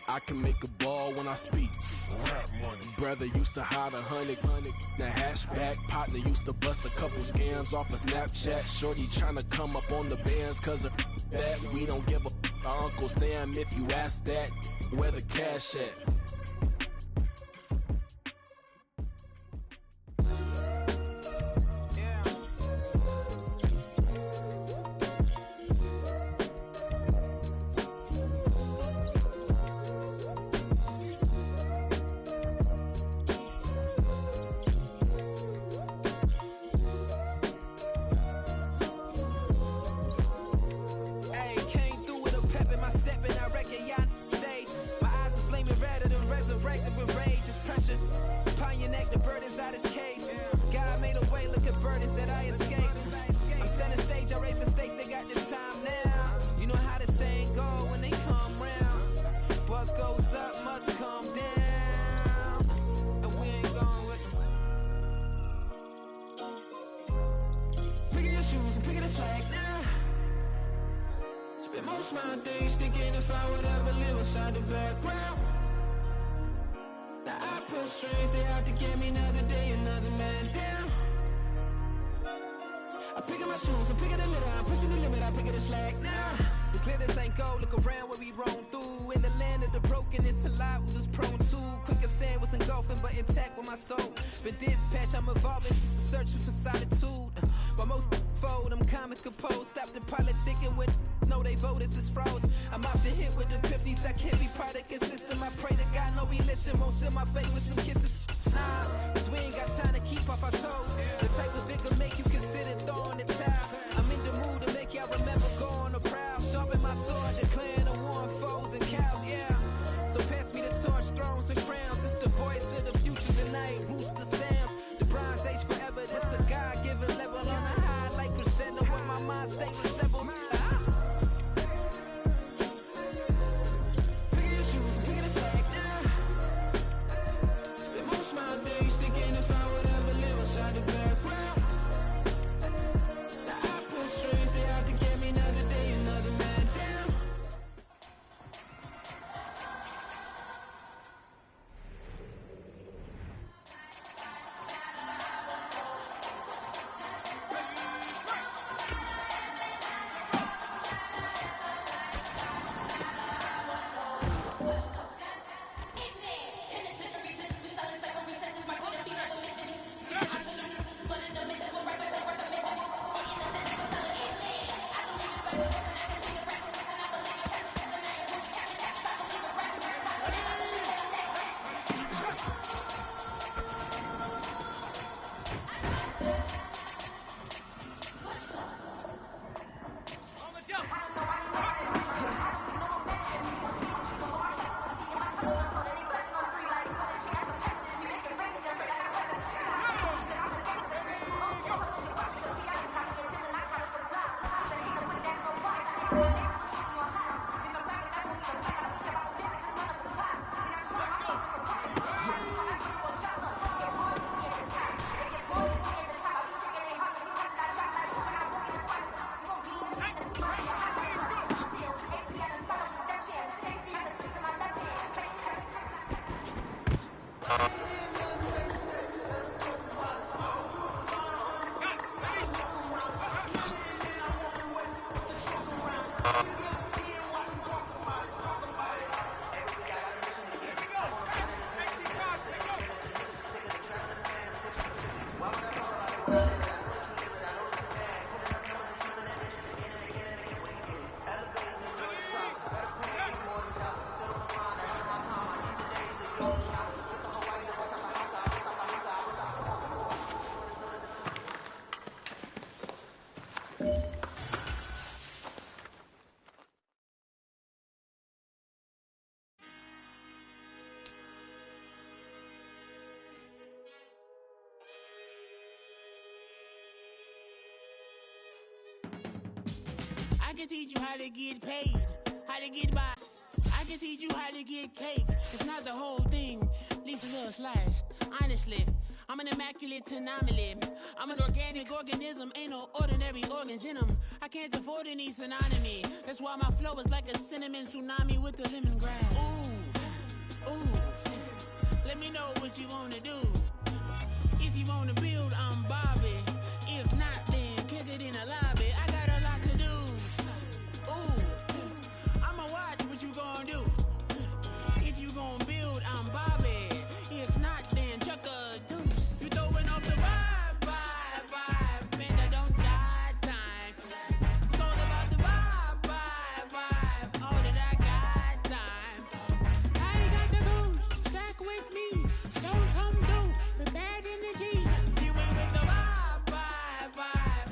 I can make a ball when I speak. Rap money. Brother used to hide 100. The hashback partner used to bust a couple scams off of Snapchat. Shorty tryna come up on the bands cause of that. We don't give a our Uncle Sam if you ask that. Where the cash at? I can teach you how to get paid, how to get by. I can teach you how to get cake. It's not the whole thing, at least a little slice. Honestly, I'm an immaculate anomaly. I'm an organic organism, ain't no ordinary organs in them. I can't afford any synonymy. That's why my flow is like a cinnamon tsunami with the lemongrass. Ooh, what you wanna do. If you wanna build, I'm Bobby. If not, then kick it in the lobby. I got a lot to do. Ooh, I'ma watch what you gonna do. If you gonna build, I'm Bobby. If not, then chuck a deuce. You throwing off the vibe. Man, I don't got time for that. It's all about the vibe. All that I got time for. I ain't got the goose, stack with me. Don't come through with bad energy. You ain't with the vibe.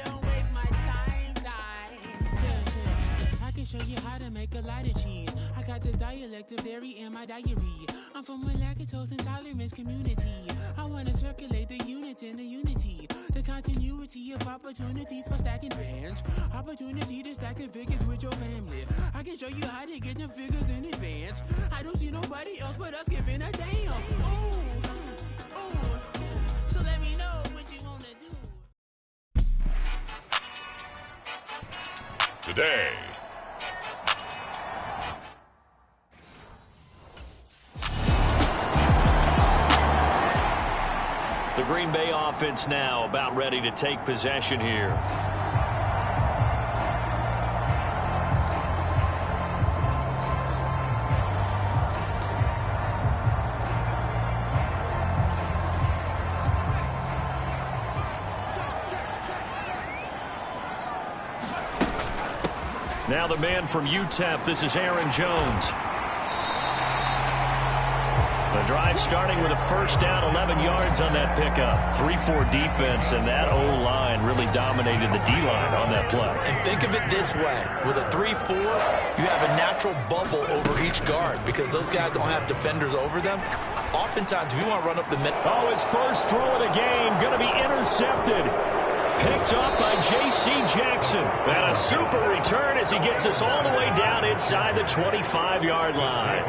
Don't waste my time. Yeah. I can show you how to make a lot of cheese. I got the dialect of dairy in my diary. I'm from a lactose intolerance community. I wanna circulate the units in the unity. The continuity of opportunity for stacking bands. Opportunity to stack the figures with your family. I can show you how to get the figures in advance. I don't see nobody else but us giving a damn. Ooh. So let me know what you wanna do. Today. The Green Bay offense now about ready to take possession here. Now the man from UTEP, this is Aaron Jones. The drive starting with a first down, 11 yards on that pickup. 3-4 defense, and that O-line really dominated the D-line on that play. And think of it this way. With a 3-4, you have a natural bubble over each guard because those guys don't have defenders over them. Oftentimes, if you want to run up the middle. Oh, his first throw of the game going to be intercepted. Picked up by J.C. Jackson. And a super return as he gets us all the way down inside the 25-yard line.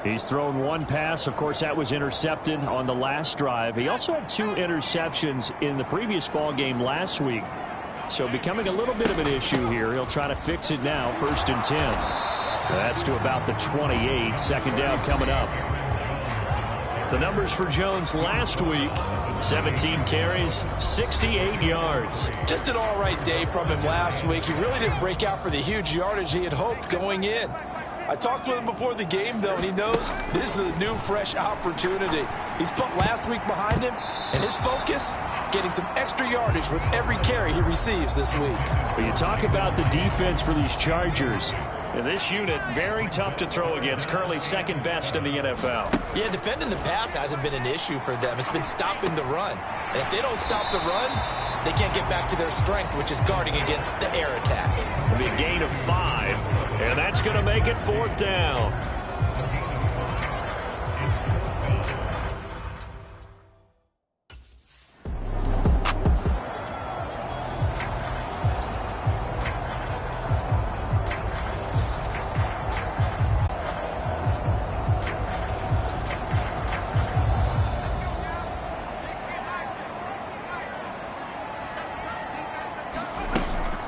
He's thrown one pass. Of course, that was intercepted on the last drive. He also had 2 interceptions in the previous ball game last week. So becoming a little bit of an issue here. He'll try to fix it now. 1st and 10. That's to about the 28. Second down coming up. The numbers for Jones last week: 17 carries, 68 yards. Just an all-right day from him last week. He really didn't break out for the huge yardage he had hoped going in. I talked with him before the game, though, and he knows this is a new, fresh opportunity. He's put last week behind him, and his focus, getting some extra yardage with every carry he receives this week. Well, you talk about the defense for these Chargers. And this unit, very tough to throw against. Currently second best in the NFL. Yeah, defending the pass hasn't been an issue for them. It's been stopping the run. And if they don't stop the run, they can't get back to their strength, which is guarding against the air attack. It'll be a gain of 5, and that's going to make it 4th down.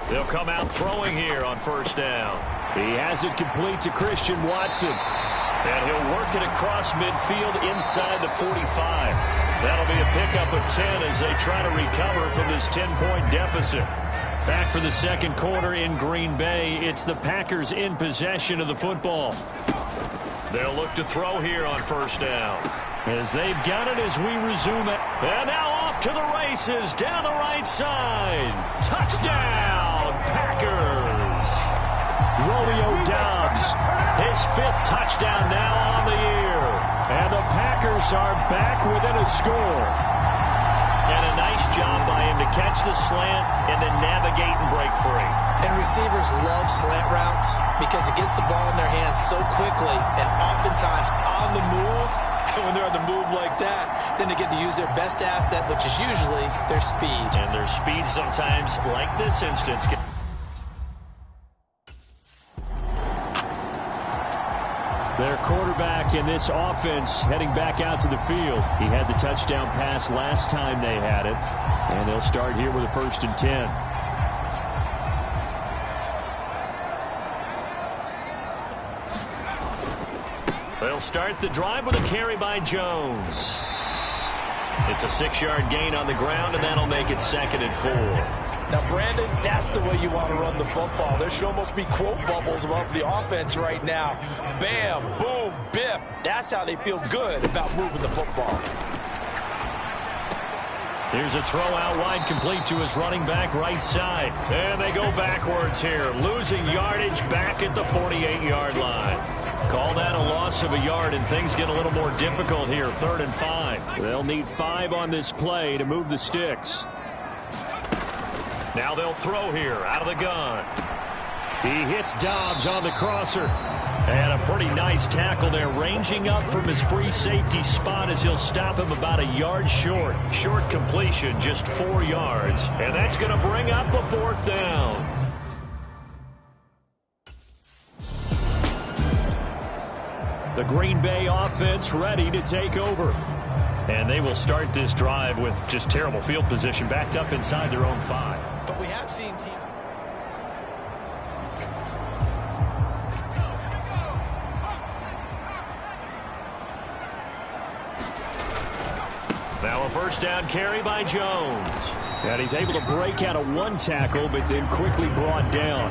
They'll come out throwing here on 1st down. He has it complete to Christian Watson. And he'll work it across midfield inside the 45. That'll be a pickup of 10 as they try to recover from this 10-point deficit. Back for the second quarter in Green Bay. It's the Packers in possession of the football. They'll look to throw here on 1st down. As they've got it as we resume it. And now off to the races down the right side. Touchdown, Packers. Romeo Doubs, his 5th touchdown now on the year. And the Packers are back within a score. And a nice job by him to catch the slant and then navigate and break free. And receivers love slant routes because it gets the ball in their hands so quickly and oftentimes on the move. When they're on the move like that, then they get to use their best asset, which is usually their speed. And their speed sometimes, like this instance. Their quarterback in this offense heading back out to the field. He had the touchdown pass last time they had it. And they'll start here with a 1st and 10. They'll start the drive with a carry by Jones. It's a 6-yard gain on the ground, and that'll make it 2nd and 4. Now, Brandon, that's the way you want to run the football. There should almost be quote bubbles above the offense right now. Bam, boom, biff. That's how they feel good about moving the football. Here's a throw out wide, complete to his running back right side. And they go backwards here, losing yardage back at the 48-yard line. Call that a loss of a yard, and things get a little more difficult here, 3rd and 5. They'll need 5 on this play to move the sticks. Now they'll throw here out of the gun. He hits Dobbs on the crosser. And a pretty nice tackle there, ranging up from his free safety spot as he'll stop him about a yard short. Short completion, just 4 yards. And that's going to bring up a 4th down. The Green Bay offense ready to take over. And they will start this drive with just terrible field position, backed up inside their own 5. But we have seen teams... Now a 1st down carry by Jones. And he's able to break out of 1 tackle, but then quickly brought down.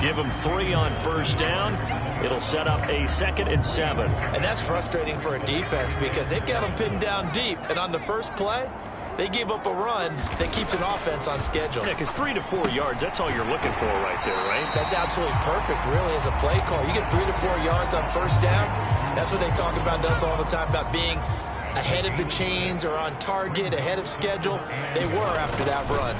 Give him 3 on 1st down. It'll set up a 2nd and 7. And that's frustrating for a defense because they've got them pinned down deep. And on the first play, they gave up a run that keeps an offense on schedule. Yeah, because 3 to 4 yards, that's all you're looking for right there, right? That's absolutely perfect, really, as a play call. You get 3 to 4 yards on 1st down. That's what they talk about us all the time, about being ahead of the chains or on target, ahead of schedule. They were after that run.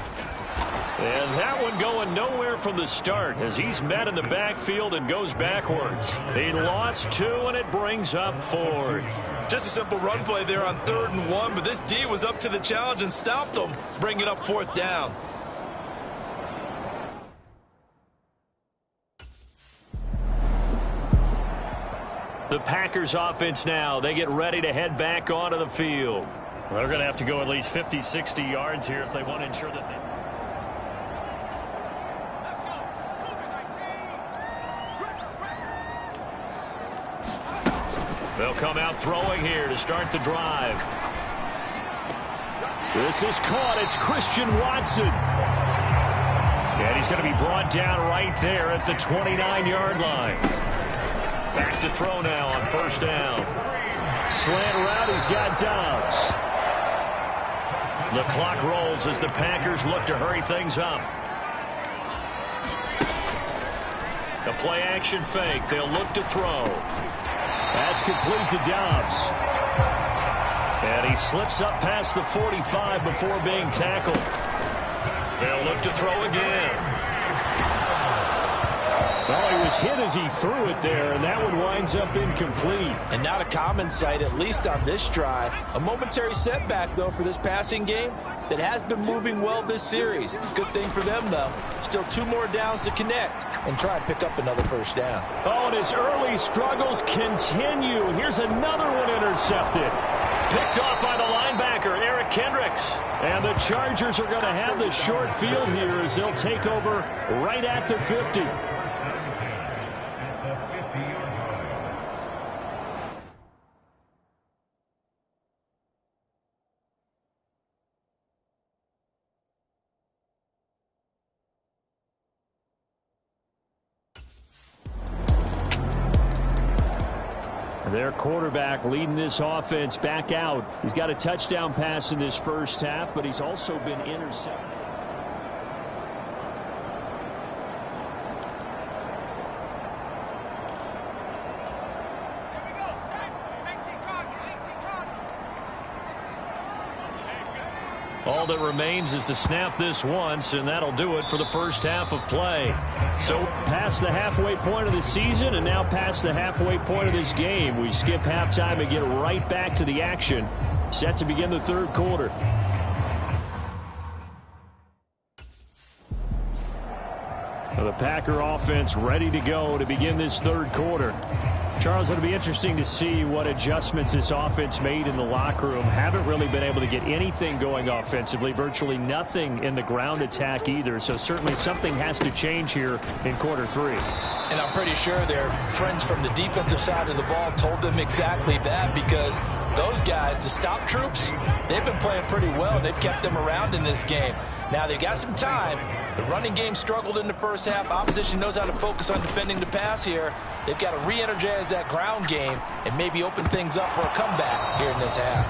And that one going nowhere from the start as he's met in the backfield and goes backwards. He lost 2, and it brings up 4th. Just a simple run play there on 3rd and 1, but this D was up to the challenge and stopped them, bringing up 4th down. The Packers offense now, they get ready to head back onto the field. They're going to have to go at least 50, 60 yards here if they want to ensure that they... They'll come out throwing here to start the drive. This is caught. It's Christian Watson. And he's going to be brought down right there at the 29-yard line. Back to throw now on 1st down. Slant route, he's got Dobbs. The clock rolls as the Packers look to hurry things up. A play-action fake. They'll look to throw. That's complete to Dobbs. And he slips up past the 45 before being tackled. They'll look to throw again. Well, he was hit as he threw it there, and that one winds up incomplete. And not a common sight, at least on this drive. A momentary setback, though, for this passing game that has been moving well this series. Good thing for them, though. Still 2 more downs to connect and try and pick up another 1st down. Oh, and his early struggles continue. Here's another one intercepted. Picked off by the linebacker, Eric Kendricks. And the Chargers are going to have the short field here as they'll take over right at the 50. Their quarterback leading this offense back out. He's got a touchdown pass in this 1st half, but he's also been intercepted. All that remains is to snap this once, and that'll do it for the 1st half of play. So past the halfway point of the season and now past the halfway point of this game, we skip halftime and get right back to the action. Set to begin the 3rd quarter. The Packer offense ready to go to begin this 3rd quarter. Charles, it'll be interesting to see what adjustments this offense made in the locker room. Haven't really been able to get anything going offensively, virtually nothing in the ground attack either. So certainly something has to change here in quarter 3. And I'm pretty sure their friends from the defensive side of the ball told them exactly that, because those guys, the stop troops, they've been playing pretty well. They've kept them around in this game. Now, they got some time. The running game struggled in the first half. Opposition knows how to focus on defending the pass here. They've got to re-energize that ground game and maybe open things up for a comeback here in this half.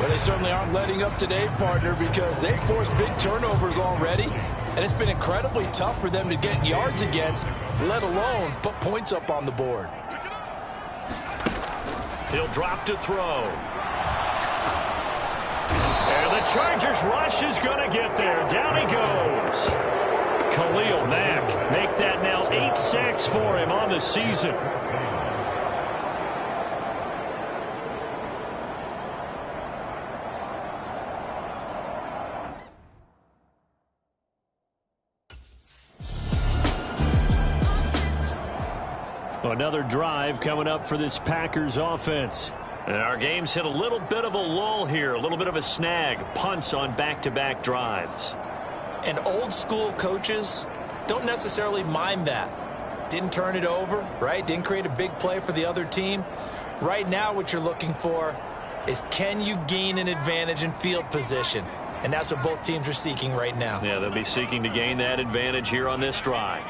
But they certainly aren't letting up today, partner, because they've forced big turnovers already. And it's been incredibly tough for them to get yards against, let alone put points up on the board. He'll drop to throw. And the Chargers rush is going to get there. Down he goes. Khalil Mack, make that now 8 sacks for him on the season. Another drive coming up for this Packers offense. And our game's hit a little bit of a lull here, a little bit of a snag. Punts on back-to-back drives. And old school coaches don't necessarily mind that. Didn't turn it over, right? Didn't create a big play for the other team. Right now what you're looking for is, can you gain an advantage in field position? And that's what both teams are seeking right now. Yeah, they'll be seeking to gain that advantage here on this drive.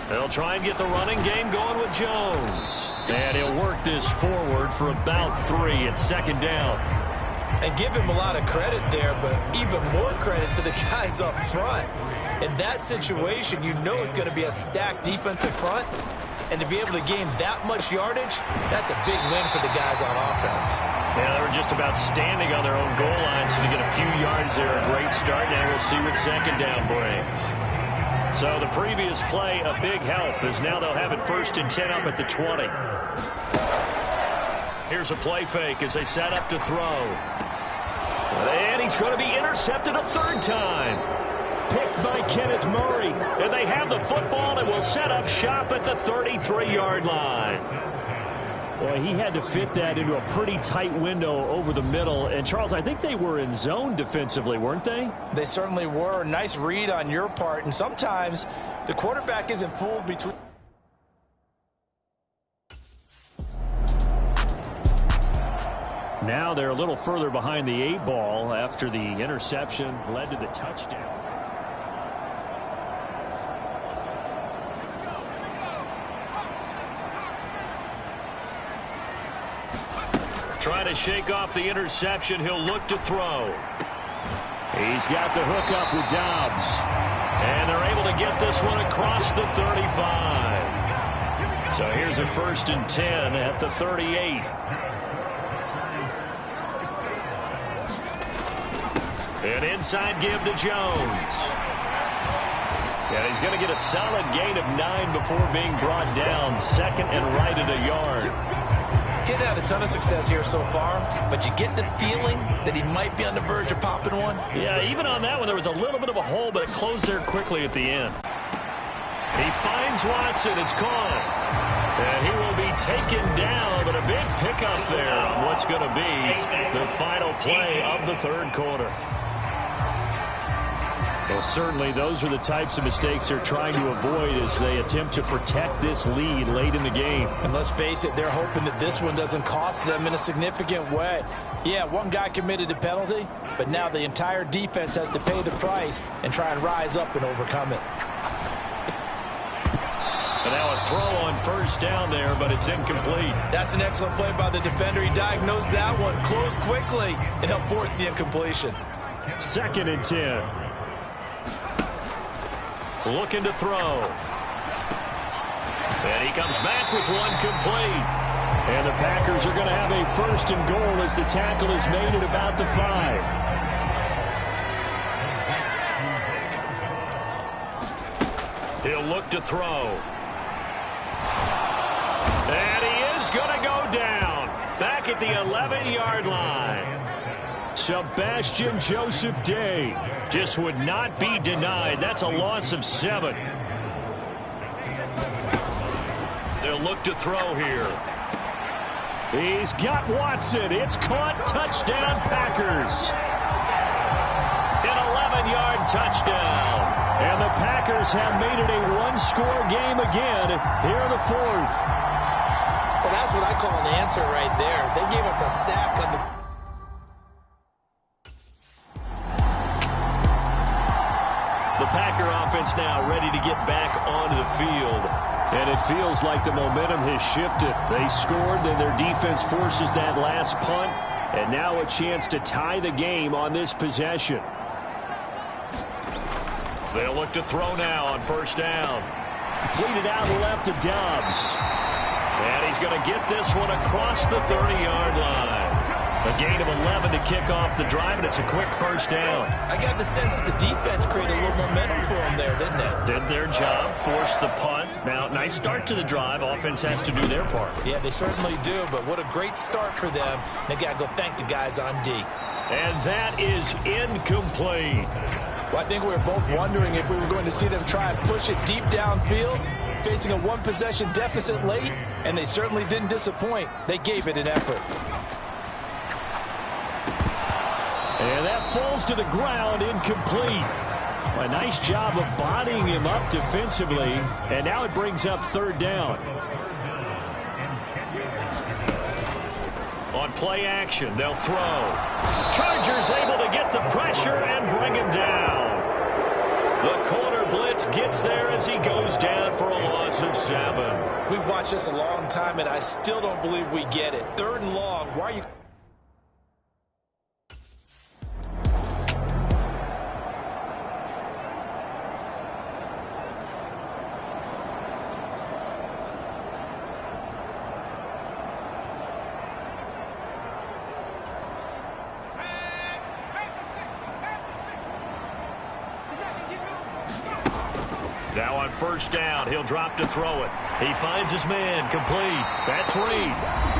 They'll try and get the running game going with Jones. And he'll work this forward for about 3 at second down. And give him a lot of credit there, but even more credit to the guys up front. In that situation, you know it's going to be a stacked defensive front. And to be able to gain that much yardage, that's a big win for the guys on offense. Yeah, they were just about standing on their own goal line, so to get a few yards there, a great start. Now we'll see what second down brings. So the previous play, a big help, as now they'll have it 1st and 10 up at the 20. Here's a play fake as they set up to throw. And he's going to be intercepted a 3rd time. Picked by Kenneth Murray. And they have the football and will set up shop at the 33-yard line. Boy, he had to fit that into a pretty tight window over the middle. And, Charles, I think they were in zone defensively, weren't they? They certainly were. Nice read on your part. And sometimes the quarterback isn't fooled between. Now they're a little further behind the 8 ball after the interception led to the touchdown. Trying to shake off the interception. He'll look to throw. He's got the hook up with Dobbs. And they're able to get this one across the 35. So here's a 1st and 10 at the 38. An inside give to Jones. And he's going to get a solid gain of 9 before being brought down. 2nd and right at a yard. Getting had a ton of success here so far, but you get the feeling that he might be on the verge of popping one. Yeah, even on that one, there was a little bit of a hole, but it closed there quickly at the end. He finds Watson. It's caught. And he will be taken down, but a big pickup there on what's going to be the final play of the 3rd quarter. Well, certainly those are the types of mistakes they're trying to avoid as they attempt to protect this lead late in the game. And let's face it, they're hoping that this one doesn't cost them in a significant way. Yeah, one guy committed a penalty, but now the entire defense has to pay the price and try and rise up and overcome it. And now a throw on 1st down there, but it's incomplete. That's an excellent play by the defender. He diagnosed that one, closed quickly, and helped force the incompletion. 2nd and 10. Looking to throw. And he comes back with one complete. And the Packers are going to have a 1st and goal as the tackle is made at about the 5. He'll look to throw. And he is going to go down. Back at the 11-yard line. Sebastian Joseph Day just would not be denied. That's a loss of 7. They'll look to throw here. He's got Watson. It's caught. Touchdown, Packers. 30-yard touchdown. And the Packers have made it a one-score game again here in the fourth. Well, that's what I call an answer right there. They gave up a sack on the... The Packer offense now ready to get back onto the field. And it feels like the momentum has shifted. They scored, then their defense forces that last punt. And now a chance to tie the game on this possession. They'll look to throw now on first down. Completed out left to Dobbs. And he's going to get this one across the 30-yard line. A gain of 11 to kick off the drive, and it's a quick first down. I got the sense that the defense created a little momentum for them there, didn't they? Did their job, forced the punt. Now, nice start to the drive. Offense has to do their part. Yeah, they certainly do, but what a great start for them. They got to go thank the guys on D. And that is incomplete. Well, I think we were both wondering if we were going to see them try and push it deep downfield, facing a one-possession deficit late, and they certainly didn't disappoint. They gave it an effort. And that falls to the ground, incomplete. A nice job of bodying him up defensively, and now it brings up third down. On play action, they'll throw. Chargers able to get the pressure and bring him down. The corner blitz gets there as he goes down for a loss of 7. We've watched this a long time, and I still don't believe we get it. Third and long. Why are you... Now on first down, he'll drop to throw it. He finds his man, complete. That's Reed.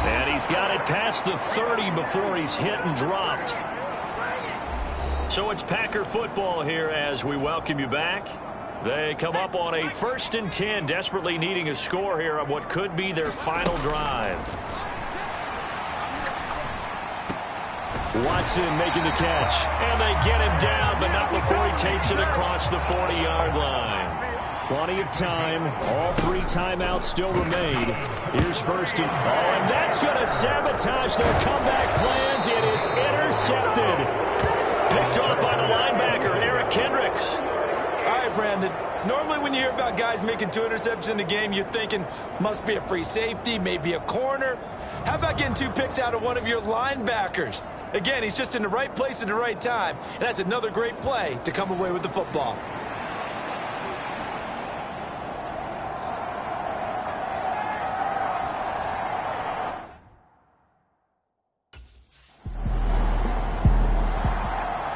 And he's got it past the 30 before he's hit and dropped. So it's Packer football here as we welcome you back. They come up on a 1st and 10, desperately needing a score here on what could be their final drive. Watson making the catch. And they get him down, but not before he takes it across the 40-yard line. Plenty of time. All 3 timeouts still remain. Here's first and... Oh, and that's going to sabotage their comeback plans. It is intercepted. Picked off by the linebacker, Eric Kendricks. All right, Brandon. Normally when you hear about guys making 2 interceptions in the game, you're thinking, must be a free safety, maybe a corner. How about getting 2 picks out of one of your linebackers? Again, he's just in the right place at the right time, and that's another great play to come away with the football.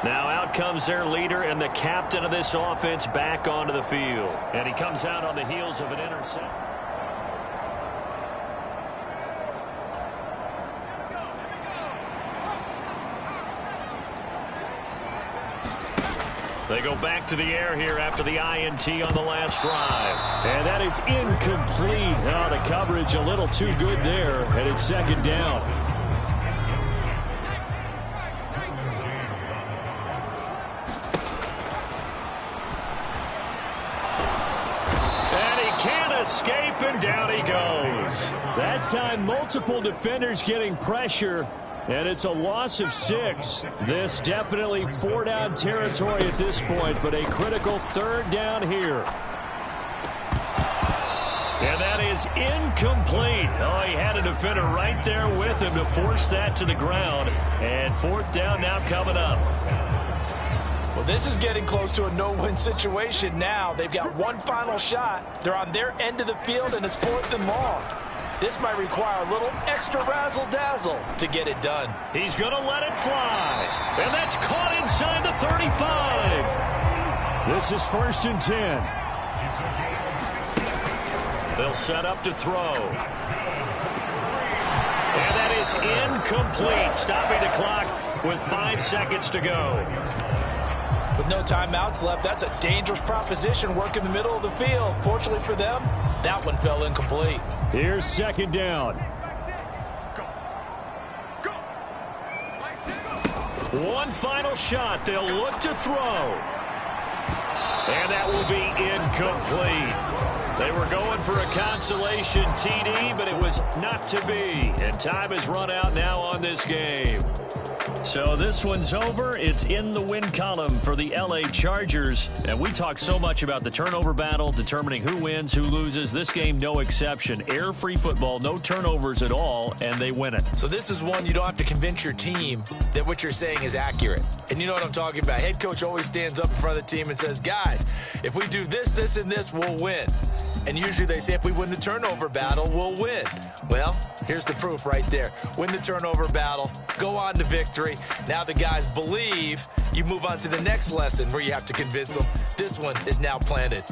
Now out comes their leader and the captain of this offense back onto the field. And he comes out on the heels of an interception. They go back to the air here after the INT on the last drive. And that is incomplete. Oh, the coverage a little too good there. And it's second down. And he can't escape, and down he goes. That time, multiple defenders getting pressure. And it's a loss of 6. This definitely 4-down territory at this point, but a critical 3rd down here. And that is incomplete. Oh, he had a defender right there with him to force that to the ground. And 4th down now coming up. Well, this is getting close to a no-win situation now. They've got one final shot. They're on their end of the field, and it's 4th and long. This might require a little extra razzle-dazzle to get it done. He's going to let it fly. And that's caught inside the 35. This is 1st and 10. They'll set up to throw. And that is incomplete. Stopping the clock with 5 seconds to go. With no timeouts left, that's a dangerous proposition working the middle of the field. Fortunately for them, that one fell incomplete. Here's 2nd down. One final shot. They'll look to throw. And that will be incomplete. They were going for a consolation TD, but it was not to be. And time has run out now on this game. So this one's over. It's in the win column for the LA Chargers. And we talk so much about the turnover battle, determining who wins, who loses. This game, no exception. Error-free football, no turnovers at all, and they win it. So this is one you don't have to convince your team that what you're saying is accurate. And you know what I'm talking about. Head coach always stands up in front of the team and says, guys, if we do this, this, and this, we'll win. And usually they say if we win the turnover battle, we'll win. Well, here's the proof right there. Win the turnover battle, go on to victory. Now the guys believe. You move on to the next lesson where you have to convince them. This one is now planted.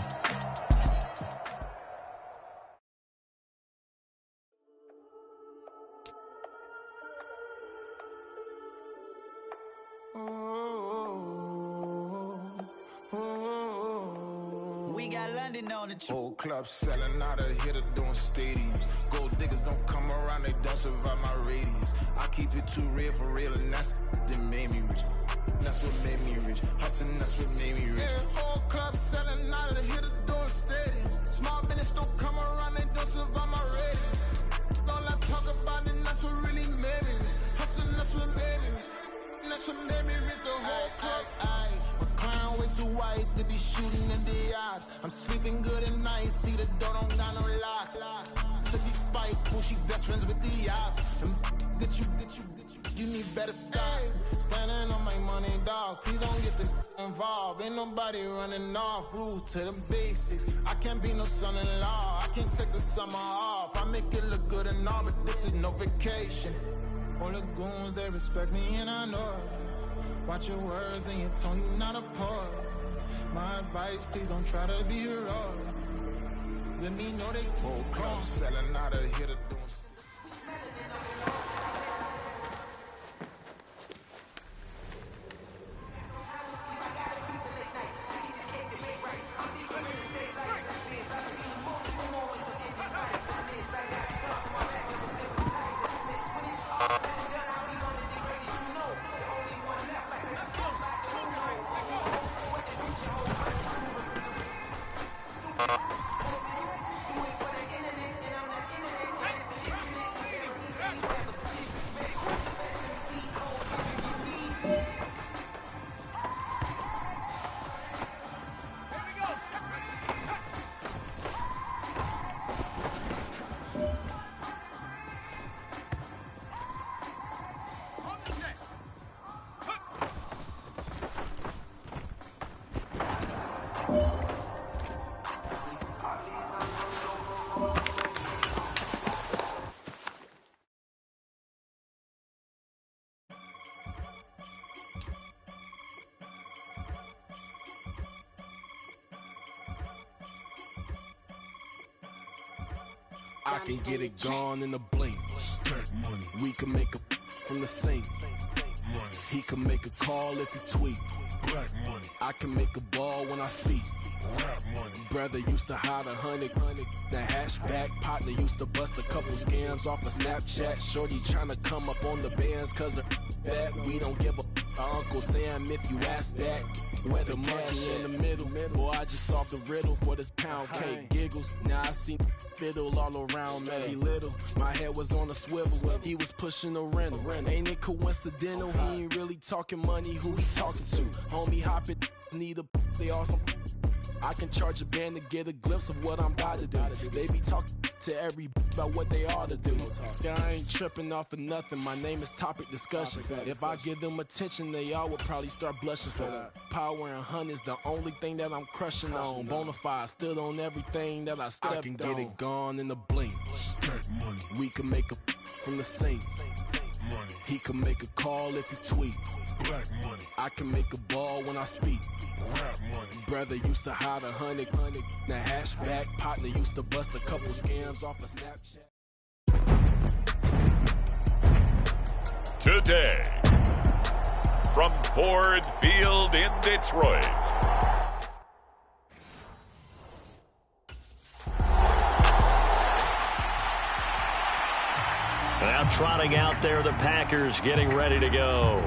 We got London on the trip. Whole club selling out of hitter doing stadiums. Gold diggers don't come around, they don't survive my radius. I keep it too real for real, and that's that made me rich. That's what made me rich. Hustling, that's what made me rich. Yeah, whole club selling out of hitters doing stadiums. Small business don't come around, they don't survive my radius. All I talk about it, that's what really made me rich. Hustling, that's what made me rich. That's what made me rich. The whole club. My crown way too white to be shooting in the eyes. I'm sleeping good at night, see the door don't got no locks. To be spiteful, she best friends with the ops. Get you need better stop. Standing on my money, dog. Please don't get involved. Ain't nobody running off. Rules to the basics. I can't be no son-in-law. I can't take the summer off. I make it look good and all, but this is no vacation. All the goons, they respect me and I know it. Watch your words and your tone, you not a poet. My advice, please don't try to be heroic. Let me know they whole club selling out of here to do. I can get it gone in a blink. Stack money. We can make a from the sink. Money. He can make a call if he tweet. Black money. I can make a ball when I speak. Rap money. Brother used to hide 100. The hashback partner used to bust a couple scams off of Snapchat. Shorty tryna come up on the bands cause of that. We don't give a Uncle Sam if you ask that. Where the money in the middle. Boy, I just solved the riddle for this pound cake. Giggles, now I see fiddle all around me. Little, my head was on a swivel. He was pushing a rental. Ain't it coincidental? He ain't really talking money. Who he talking to? Homie, hop it, need a they awesome. I can charge a band to get a glimpse of what I'm about to do. They be talking to every about what they ought to do. Yeah, I ain't tripping off of nothing. My name is Topic Discussion. If I give them attention, they all would probably start blushing. So power and hunt is the only thing that I'm crushing on. Bonafide stood on everything that I stepped on. I can get it gone in a blink. Stack money. We can make a from the sink. Money. He can make a call if he tweet. Black money. I can make a ball when I speak. Rap money. Brother used to hide 100. The hashback partner used to bust a couple scams off of Snapchat. Today, from Ford Field in Detroit. Now trotting out there, the Packers getting ready to go.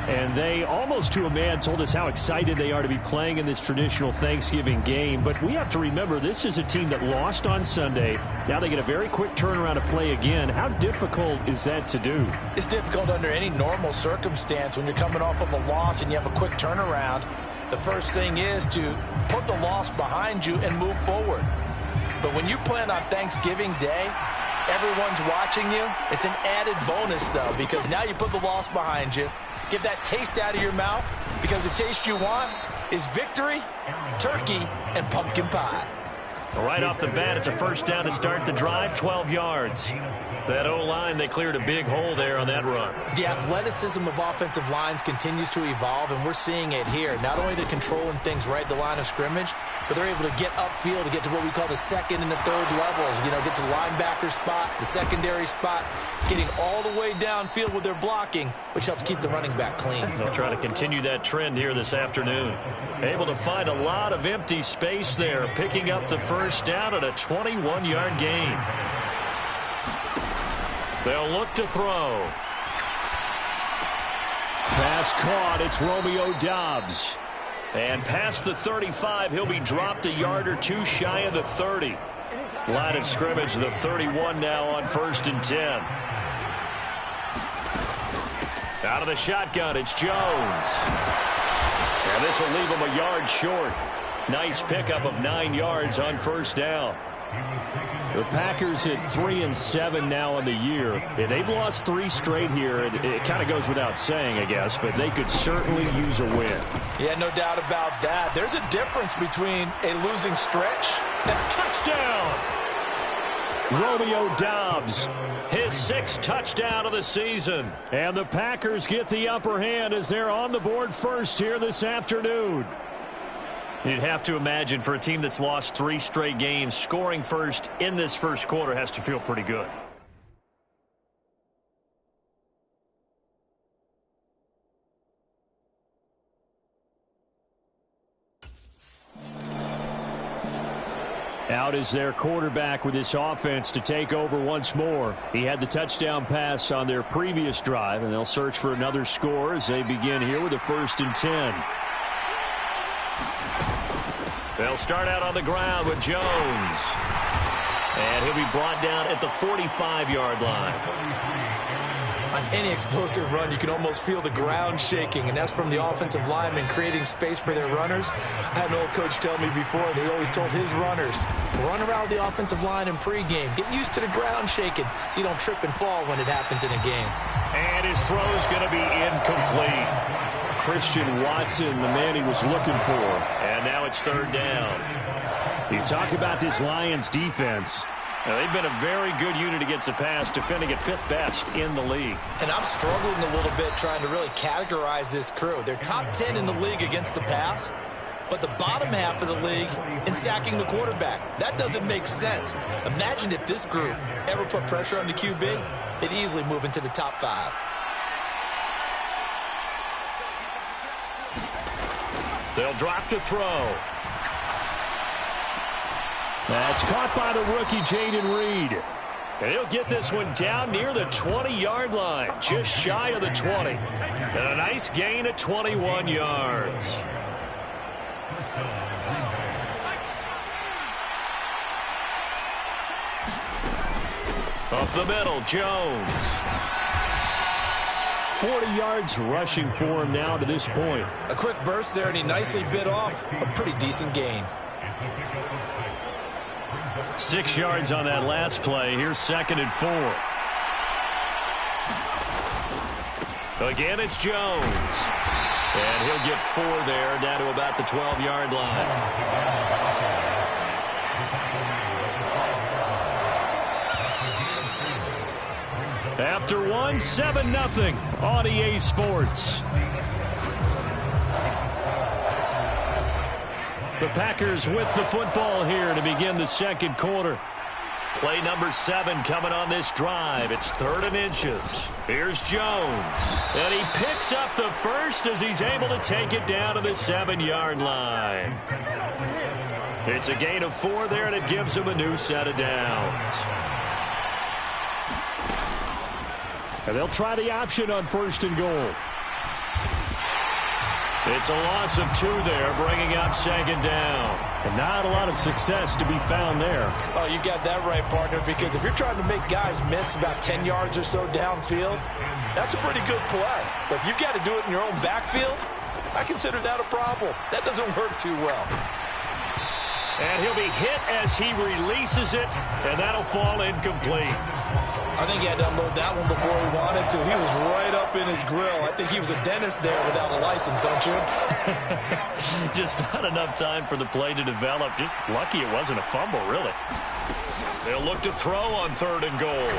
And they, almost to a man, told us how excited they are to be playing in this traditional Thanksgiving game. But we have to remember, this is a team that lost on Sunday. Now they get a very quick turnaround to play again. How difficult is that to do? It's difficult under any normal circumstance when you're coming off of a loss and you have a quick turnaround. The first thing is to put the loss behind you and move forward. But when you play on Thanksgiving Day, everyone's watching you. It's an added bonus, though, because now you put the loss behind you. Get that taste out of your mouth, because the taste you want is victory, turkey, and pumpkin pie. Right off the bat, it's a first down to start the drive, 12 yards. That O-line, they cleared a big hole there on that run. The athleticism of offensive lines continues to evolve, and we're seeing it here. Not only the controlling things right at the line of scrimmage, but they're able to get upfield to get to what we call the second and the third levels. You know, get to the linebacker spot, the secondary spot, getting all the way downfield with their blocking, which helps keep the running back clean. They'll try to continue that trend here this afternoon. Able to find a lot of empty space there, picking up the first down at a 21-yard gain. They'll look to throw. Pass caught. It's Romeo Doubs. And past the 35, he'll be dropped a yard or two shy of the 30. Line of scrimmage, the 31 now on 1st and 10. Out of the shotgun, it's Jones. And this will leave him a yard short. Nice pickup of 9 yards on first down. The Packers hit 3-7 now on the year. And they've lost 3 straight here. It kind of goes without saying, I guess, but they could certainly use a win. Yeah, no doubt about that. There's a difference between a losing stretch and a touchdown. Romeo Doubs, his 6th touchdown of the season. And the Packers get the upper hand as they're on the board first here this afternoon. You'd have to imagine for a team that's lost 3 straight games, scoring first in this first quarter has to feel pretty good. Out is their quarterback with this offense to take over once more. He had the touchdown pass on their previous drive, and they'll search for another score as they begin here with a 1st and 10. They'll start out on the ground with Jones. And he'll be brought down at the 45-yard line. On any explosive run, you can almost feel the ground shaking, and that's from the offensive linemen creating space for their runners. I had an old coach tell me before, they always told his runners, run around the offensive line in pregame. Get used to the ground shaking so you don't trip and fall when it happens in a game. And his throw is going to be incomplete. Christian Watson, the man he was looking for. And now it's 3rd down. You talk about this Lions defense. Now, they've been a very good unit against the pass, defending at 5th best in the league. And I'm struggling a little bit trying to really categorize this crew. They're top 10 in the league against the pass, but the bottom half of the league in sacking the quarterback. That doesn't make sense. Imagine if this group ever put pressure on the QB, they'd easily move into the top 5. They'll drop to throw. That's caught by the rookie, Jaden Reed. And he'll get this one down near the 20-yard line, just shy of the 20. And a nice gain of 21 yards. Up the middle, Jones. 40 yards rushing for him now to this point. A quick burst there, and he nicely bit off a pretty decent gain. 6 yards on that last play. Here's 2nd and 4. Again, it's Jones. And he'll get 4 there, down to about the 12-yard line. After 7-0 on EA Sports. The Packers with the football here to begin the 2nd quarter. Play number 7 coming on this drive. It's 3rd and inches. Here's Jones. And he picks up the first as he's able to take it down to the 7-yard line. It's a gain of 4 there, and it gives him a new set of downs. And they'll try the option on 1st and goal. It's a loss of 2 there, bringing up second down. And not a lot of success to be found there. Oh, you got that right, partner, because if you're trying to make guys miss about 10 yards or so downfield, that's a pretty good play. But if you've got to do it in your own backfield, I consider that a problem. That doesn't work too well. And he'll be hit as he releases it, and that'll fall incomplete. I think he had to unload that one before he wanted to. He was right up in his grill. I think he was a dentist there without a license, don't you? Just not enough time for the play to develop. Just lucky it wasn't a fumble, really. They'll look to throw on 3rd and goal.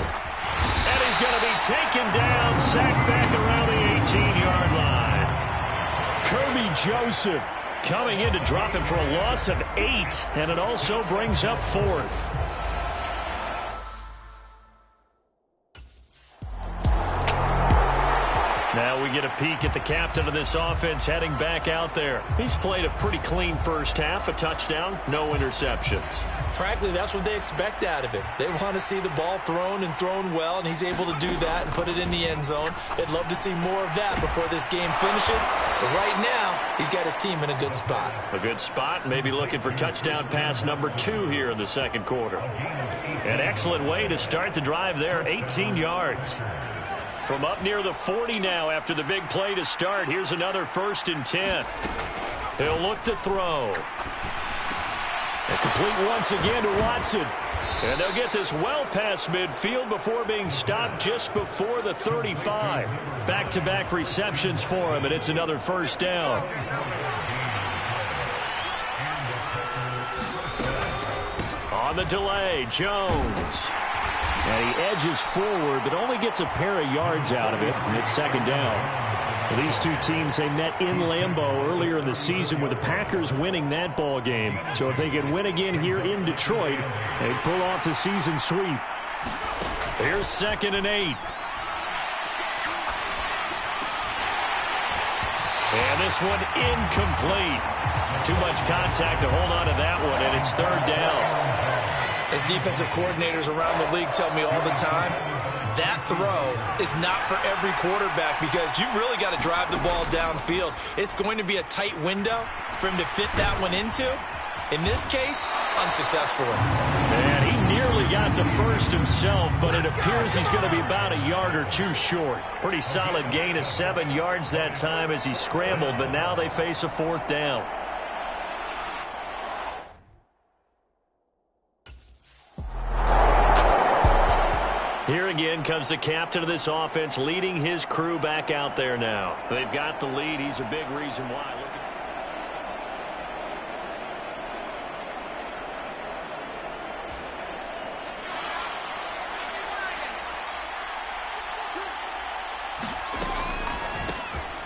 And he's going to be taken down, sacked back around the 18-yard line. Kirby Joseph coming in to drop him for a loss of 8, and it also brings up 4th. Now we get a peek at the captain of this offense heading back out there. He's played a pretty clean first half, a touchdown, no interceptions. Frankly, that's what they expect out of him. They want to see the ball thrown and thrown well, and he's able to do that and put it in the end zone. They'd love to see more of that before this game finishes. But right now, he's got his team in a good spot. A good spot, maybe looking for touchdown pass number 2 here in the second quarter. An excellent way to start the drive there, 18 yards. From up near the 40 now after the big play to start. Here's another 1st and 10. He'll look to throw. And complete once again to Watson. And they'll get this well past midfield before being stopped just before the 35. Back-to-back receptions for him, and it's another 1st down. On the delay, Jones. And he edges forward, but only gets a pair of yards out of it, and it's 2nd down. These two teams, they met in Lambeau earlier in the season with the Packers winning that ball game. So if they can win again here in Detroit, they'd pull off the season sweep. Here's 2nd and 8. And this one incomplete. Too much contact to hold on to that one, and it's 3rd down. As defensive coordinators around the league tell me all the time, that throw is not for every quarterback because you've really got to drive the ball downfield. It's going to be a tight window for him to fit that one into. In this case, unsuccessfully. Man, he nearly got the first himself, but it appears he's going to be about a yard or 2 short. Pretty solid gain of 7 yards that time as he scrambled, but now they face a 4th down. Here again comes the captain of this offense leading his crew back out there now. They've got the lead. He's a big reason why.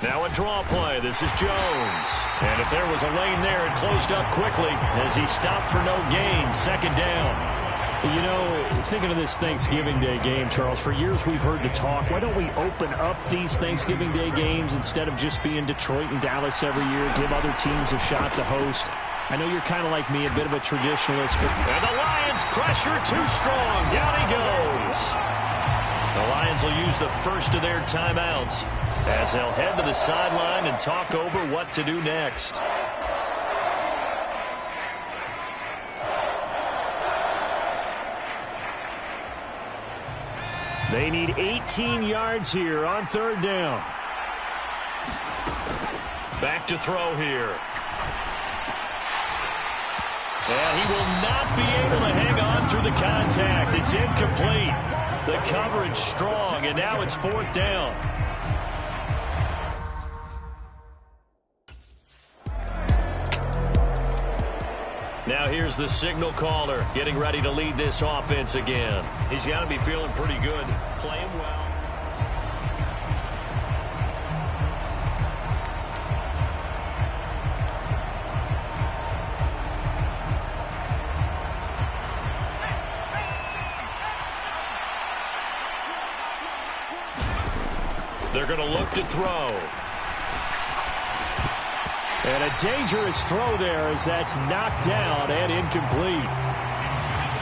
Now a draw play. This is Jones. And if there was a lane there, it closed up quickly as he stopped for no gain. 2nd down. You know, thinking of this Thanksgiving Day game, Charles, for years we've heard the talk, why don't we open up these Thanksgiving Day games instead of just being Detroit and Dallas every year, give other teams a shot to host? I know you're kind of like me, a bit of a traditionalist. But and the Lions pressure too strong. Down he goes. The Lions will use the first of their timeouts as they'll head to the sideline and talk over what to do next. They need 18 yards here on 3rd down. Back to throw here. And he will not be able to hang on through the contact. It's incomplete. The coverage strong, and now it's 4th down. Now here's the signal caller getting ready to lead this offense again. He's got to be feeling pretty good, playing well. They're going to look to throw. And a dangerous throw there as that's knocked down and incomplete.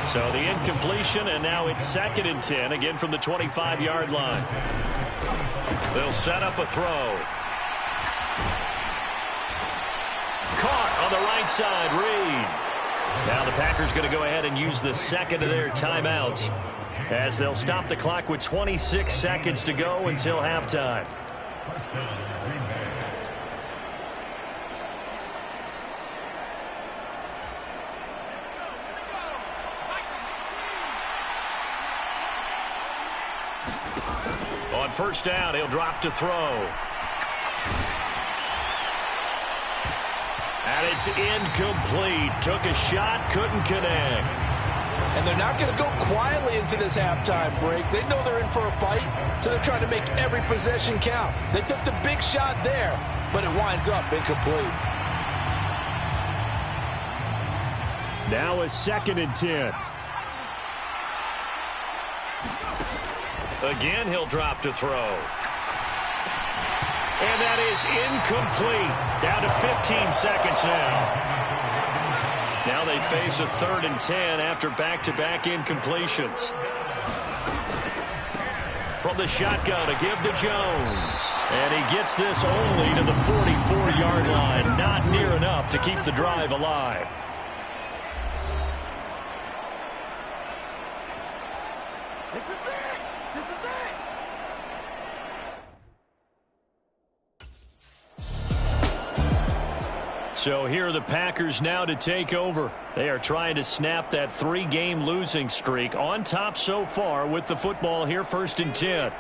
So the incompletion, and now it's 2nd and 10, again from the 25-yard line. They'll set up a throw. Caught on the right side, Reed. Now the Packers going to go ahead and use the second of their timeouts as they'll stop the clock with 26 seconds to go until halftime. On first down, he'll drop to throw. And it's incomplete. Took a shot, couldn't connect. And they're not going to go quietly into this halftime break. They know they're in for a fight, so they're trying to make every possession count. They took the big shot there, but it winds up incomplete. Now a 2nd and 10. Again, he'll drop to throw. And that is incomplete. Down to 15 seconds now. Now they face a 3rd and 10 after back-to-back incompletions. From the shotgun, a give to Jones. And he gets this only to the 44-yard line. Not near enough to keep the drive alive. This is it! This is it! So here are the Packers now to take over. They are trying to snap that 3-game losing streak. On top so far with the football here, 1st and 10.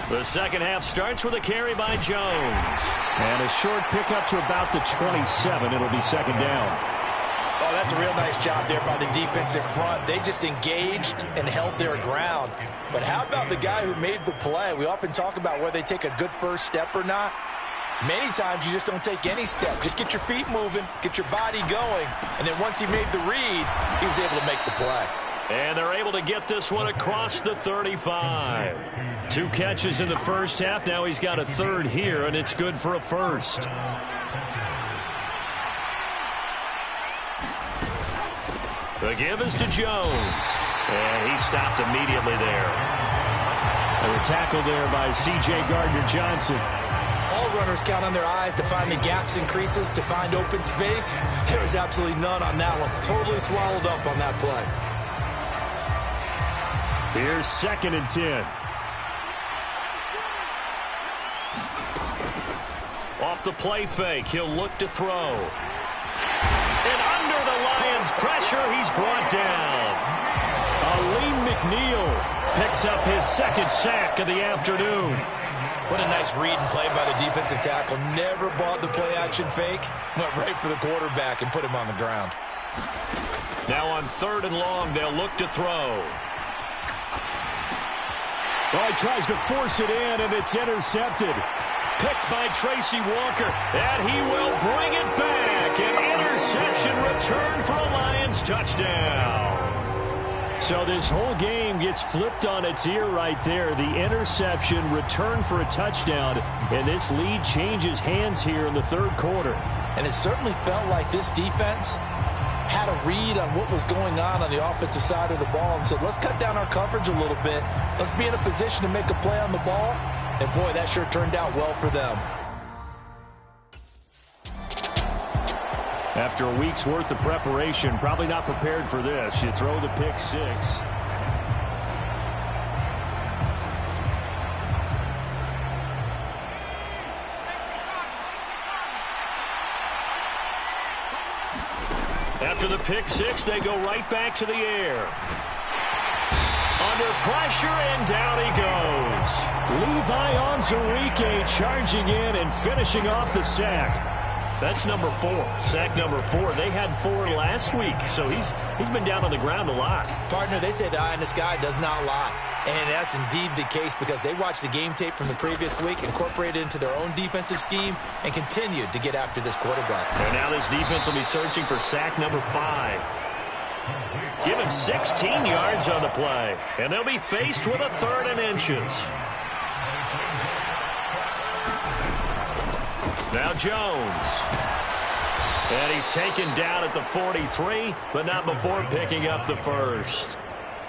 The second half starts with a carry by Jones. And a short pickup to about the 27. It'll be 2nd down. Oh, that's a real nice job there by the defensive front. They just engaged and held their ground. But how about the guy who made the play? We often talk about whether they take a good first step or not. Many times you just don't take any step. Just get your feet moving, get your body going. And then once he made the read, he was able to make the play. And they're able to get this one across the 35. 2 catches in the first half. Now he's got a 3rd here, and it's good for a 1st. The give is to Jones. And he stopped immediately there. And a tackle there by C.J. Gardner-Johnson. All runners count on their eyes to find the gaps and creases, to find open space. There was absolutely none on that one. Totally swallowed up on that play. Here's 2nd and 10. Off the play fake, he'll look to throw. And under the Lions' pressure, he's brought down. Aleem McNeil picks up his 2nd sack of the afternoon. What a nice read and play by the defensive tackle. Never bought the play-action fake. Went right for the quarterback and put him on the ground. Now on 3rd and long, they'll look to throw. Well, he tries to force it in, and it's intercepted. Picked by Tracy Walker, and he will bring it back. An interception return for a Lions touchdown. So this whole game gets flipped on its ear right there. The interception, return for a touchdown, and this lead changes hands here in the 3rd quarter. And it certainly felt like this defense had a read on what was going on the offensive side of the ball and said, let's cut down our coverage a little bit. Let's be in a position to make a play on the ball. And, boy, that sure turned out well for them. After a week's worth of preparation, probably not prepared for this. You throw the pick 6. After the pick 6, they go right back to the air. Under pressure, and down he goes. Levi Onwuzurike charging in and finishing off the sack. That's number 4. Sack number 4. They had 4 last week, so he's been down on the ground a lot. Partner, they say the eye in the sky does not lie. And that's indeed the case because they watched the game tape from the previous week, incorporated it into their own defensive scheme, and continued to get after this quarterback. And now this defense will be searching for sack number 5. Give him 16 yards on the play. And they'll be faced with a 3rd and inches. Now Jones. And he's taken down at the 43, but not before picking up the 1st.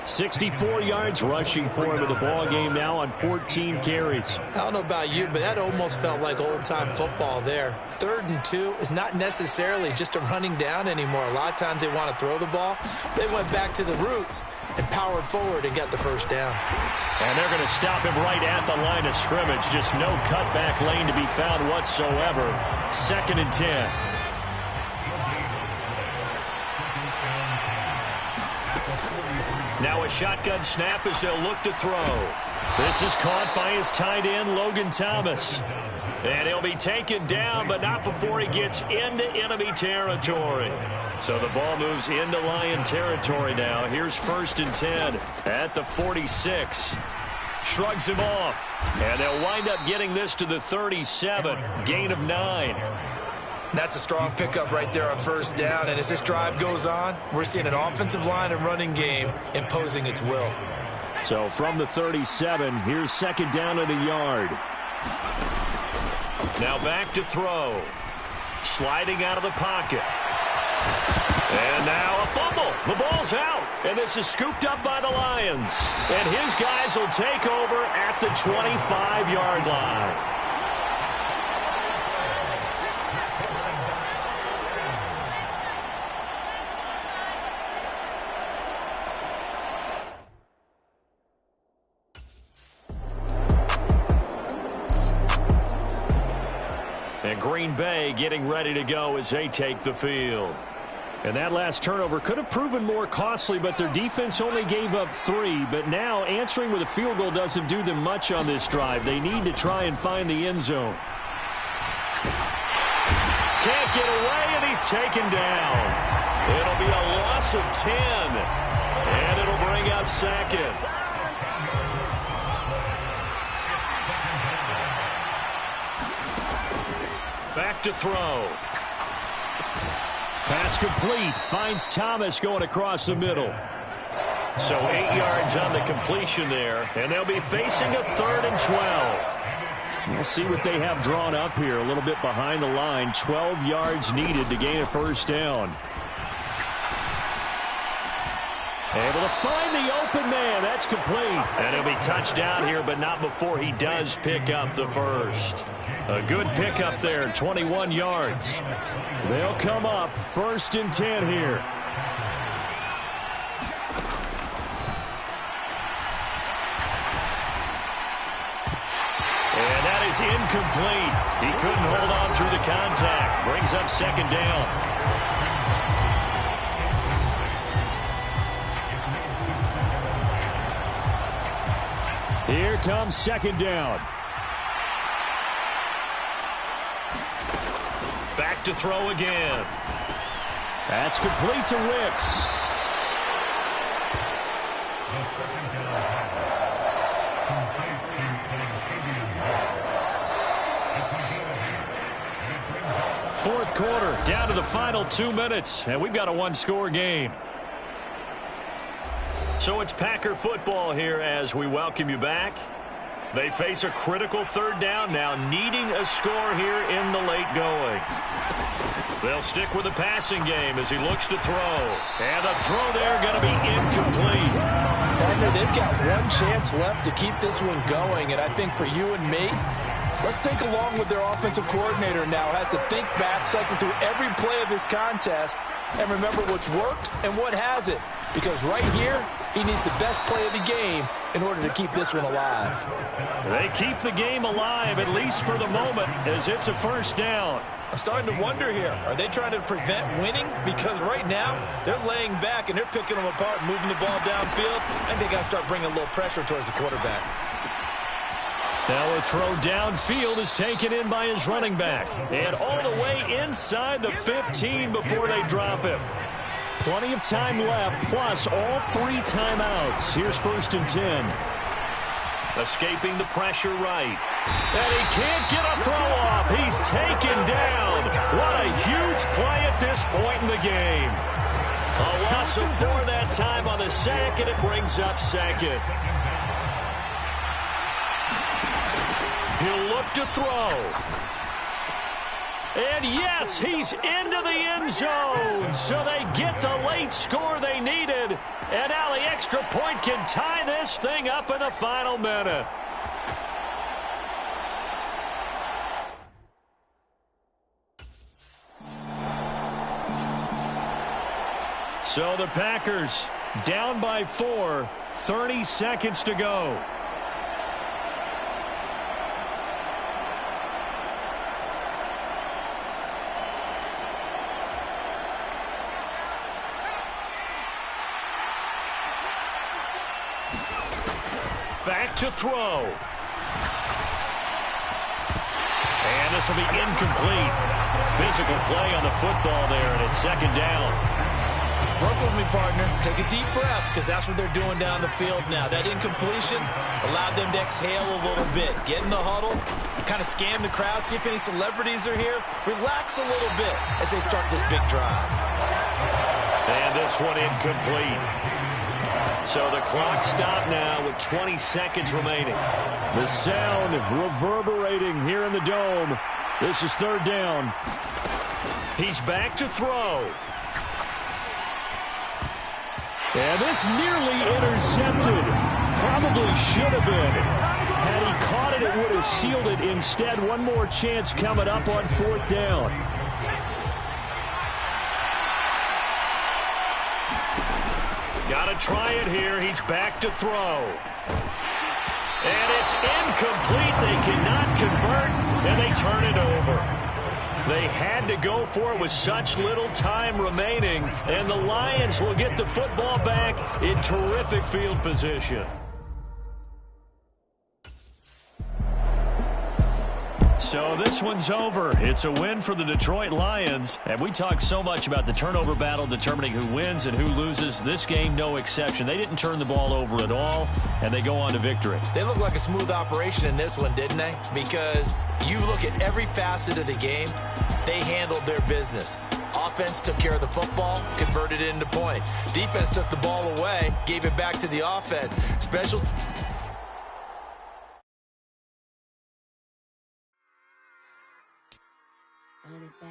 64 yards rushing for him in the ball game now on 14 carries. I don't know about you, but that almost felt like old-time football there. 3rd and 2 is not necessarily just a running down anymore. A lot of times they want to throw the ball. They went back to the roots and powered forward and got the first down. And they're going to stop him right at the line of scrimmage. Just no cutback lane to be found whatsoever. 2nd and 10. Now a shotgun snap as they'll look to throw. This is caught by his tight end, Logan Thomas. And he'll be taken down, but not before he gets into enemy territory. So the ball moves into Lion territory now. Here's 1st and 10 at the 46. Shrugs him off. And they'll wind up getting this to the 37. Gain of 9. That's a strong pickup right there on 1st down. And as this drive goes on, we're seeing an offensive line and running game imposing its will. So from the 37, here's 2nd down and a yard. Now back to throw. Sliding out of the pocket. And now a fumble. The ball's out. And this is scooped up by the Lions. And his guys will take over at the 25-yard line. And Green Bay getting ready to go as they take the field. And that last turnover could have proven more costly, but their defense only gave up 3. But now answering with a field goal doesn't do them much on this drive. They need to try and find the end zone. Can't get away, and he's taken down. It'll be a loss of 10. And it'll bring up 2nd. Back to throw. Pass complete. Finds Thomas going across the middle. So 8 yards on the completion there. And they'll be facing a 3rd and 12. We'll see what they have drawn up here. A little bit behind the line. 12 yards needed to gain a 1st down. Able to find the open man. That's complete. And he'll be touched down here, but not before he does pick up the 1st. A good pickup there, 21 yards. They'll come up 1st and 10 here. And that is incomplete. He couldn't hold on through the contact. Brings up 2nd down. Here comes 2nd down. Back to throw again. That's complete to Wicks. Fourth quarter, down to the final 2 minutes, and we've got a 1-score game. So it's Packer football here as we welcome you back. They face a critical 3rd down now, needing a score here in the late going. They'll stick with the passing game as he looks to throw. And the throw there going to be incomplete. Partner, they've got one chance left to keep this one going, and I think for you and me, let's think along with their offensive coordinator now. Has to think back, cycle through every play of this contest, and remember what's worked and what hasn't. Because right here, he needs the best play of the game in order to keep this one alive. They keep the game alive, at least for the moment, as it's a 1st down. I'm starting to wonder here, are they trying to prevent winning? Because right now, they're laying back and they're picking them apart, moving the ball downfield, and they got to start bringing a little pressure towards the quarterback. Now a throw downfield is taken in by his running back. And all the way inside the 15 before they drop him. Plenty of time left, plus all 3 timeouts. Here's 1st and 10. Escaping the pressure right. And he can't get a throw off. He's taken down. What a huge play at this point in the game. A loss of 4 that time on the sack, and it brings up 2nd. He'll look to throw. And yes, he's into the end zone. So they get the late score they needed. And now the extra point can tie this thing up in the final minute. So the Packers down by 4, 30 seconds to go. Back to throw. And this will be incomplete. Physical play on the football there, and it's second down. Work with me, partner. Take a deep breath, because that's what they're doing down the field now. That incompletion allowed them to exhale a little bit. Get in the huddle, kind of scan the crowd, see if any celebrities are here. Relax a little bit as they start this big drive. And this one incomplete. So the clock stopped now with 20 seconds remaining. The sound reverberating here in the dome. This is third down. He's back to throw. And this nearly intercepted. Probably should have been. Had he caught it, it would have sealed it. Instead, one more chance coming up on fourth down. Got to try it here. He's back to throw. And it's incomplete. They cannot convert, and they turn it over. They had to go for it with such little time remaining, and the Lions will get the football back in terrific field position. So this one's over. It's a win for the Detroit Lions. And we talked so much about the turnover battle determining who wins and who loses. This game, no exception. They didn't turn the ball over at all, and they go on to victory. They look like a smooth operation in this one, didn't they? Because you look at every facet of the game, they handled their business. Offense took care of the football, converted it into points. Defense took the ball away, gave it back to the offense. Special... Run it back.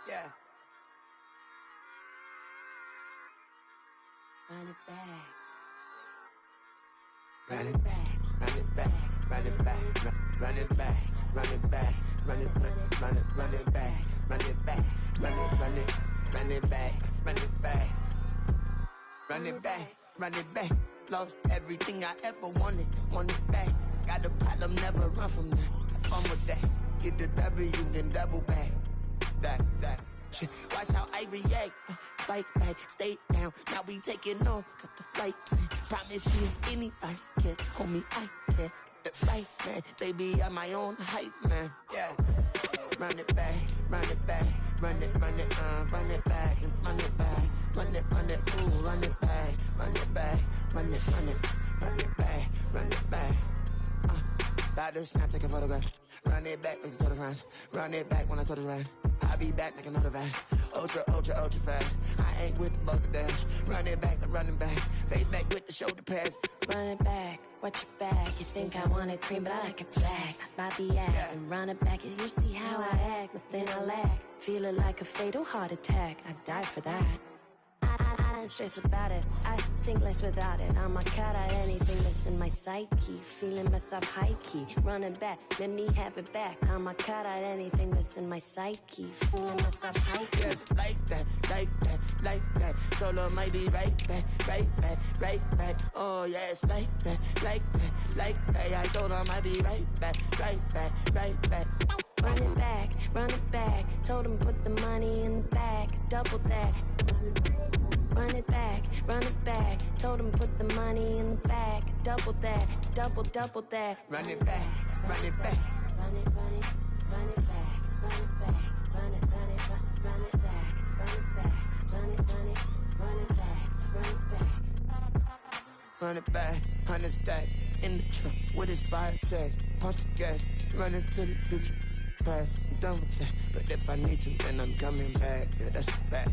Yeah. Run it back. Run it back. Run it back. Run it back. Run it back. Run it back. Run it back. Run it back. Run it back. Run it back. Run it back. Run it back. Run it back. Lost everything I ever wanted. Want it back. Got a problem, never run from that. Have fun with that. Get the W, then double back. That. Shit. Watch how I react. Fight back, stay down. Now we taking off. Got the flight plan. Promise you if anybody can, homie, I can. Get the right man. Baby, I'm my own hype man. Yeah. Run it back, run it back. Run it back, and run it back. Run it, ooh, run it back. Run it back, run it back, run it back. About to snap, take a photograph. Run it back, make it to the friends. Run it back when I told the run. I'll be back, make another van. Ultra fast. I ain't with the boat to dash. Run it back, I'm running back. Face back with the shoulder pads. Run it back, watch your back. You think I want it cream, but I like it black. My be act and run it back. You see how I act, nothing I lack. Feeling like a fatal heart attack. I'd die for that. I don't stress about it. I think less without it. I'm a cut at anything that's in my psyche. Feeling myself high key. Running back, let me have it back. I'm a cut at anything that's in my psyche. Feeling myself high key. Yes, like that. Solo might be right back. Oh, yes, like that. I told her I might be right back. Run it back. Told him put the money in the bag. Double that. Run it back. Told him put the money in the bag. Double that. Double that. Run it back. Run it back. Run it back. Run it back. Run it back. Run it back. Run it back. Run it back. 100 stack in the trunk with his fire tag. Punch the gas. Run into the future. Past. I'm done with that. But if I need to, then I'm coming back. Yeah, that's a fact.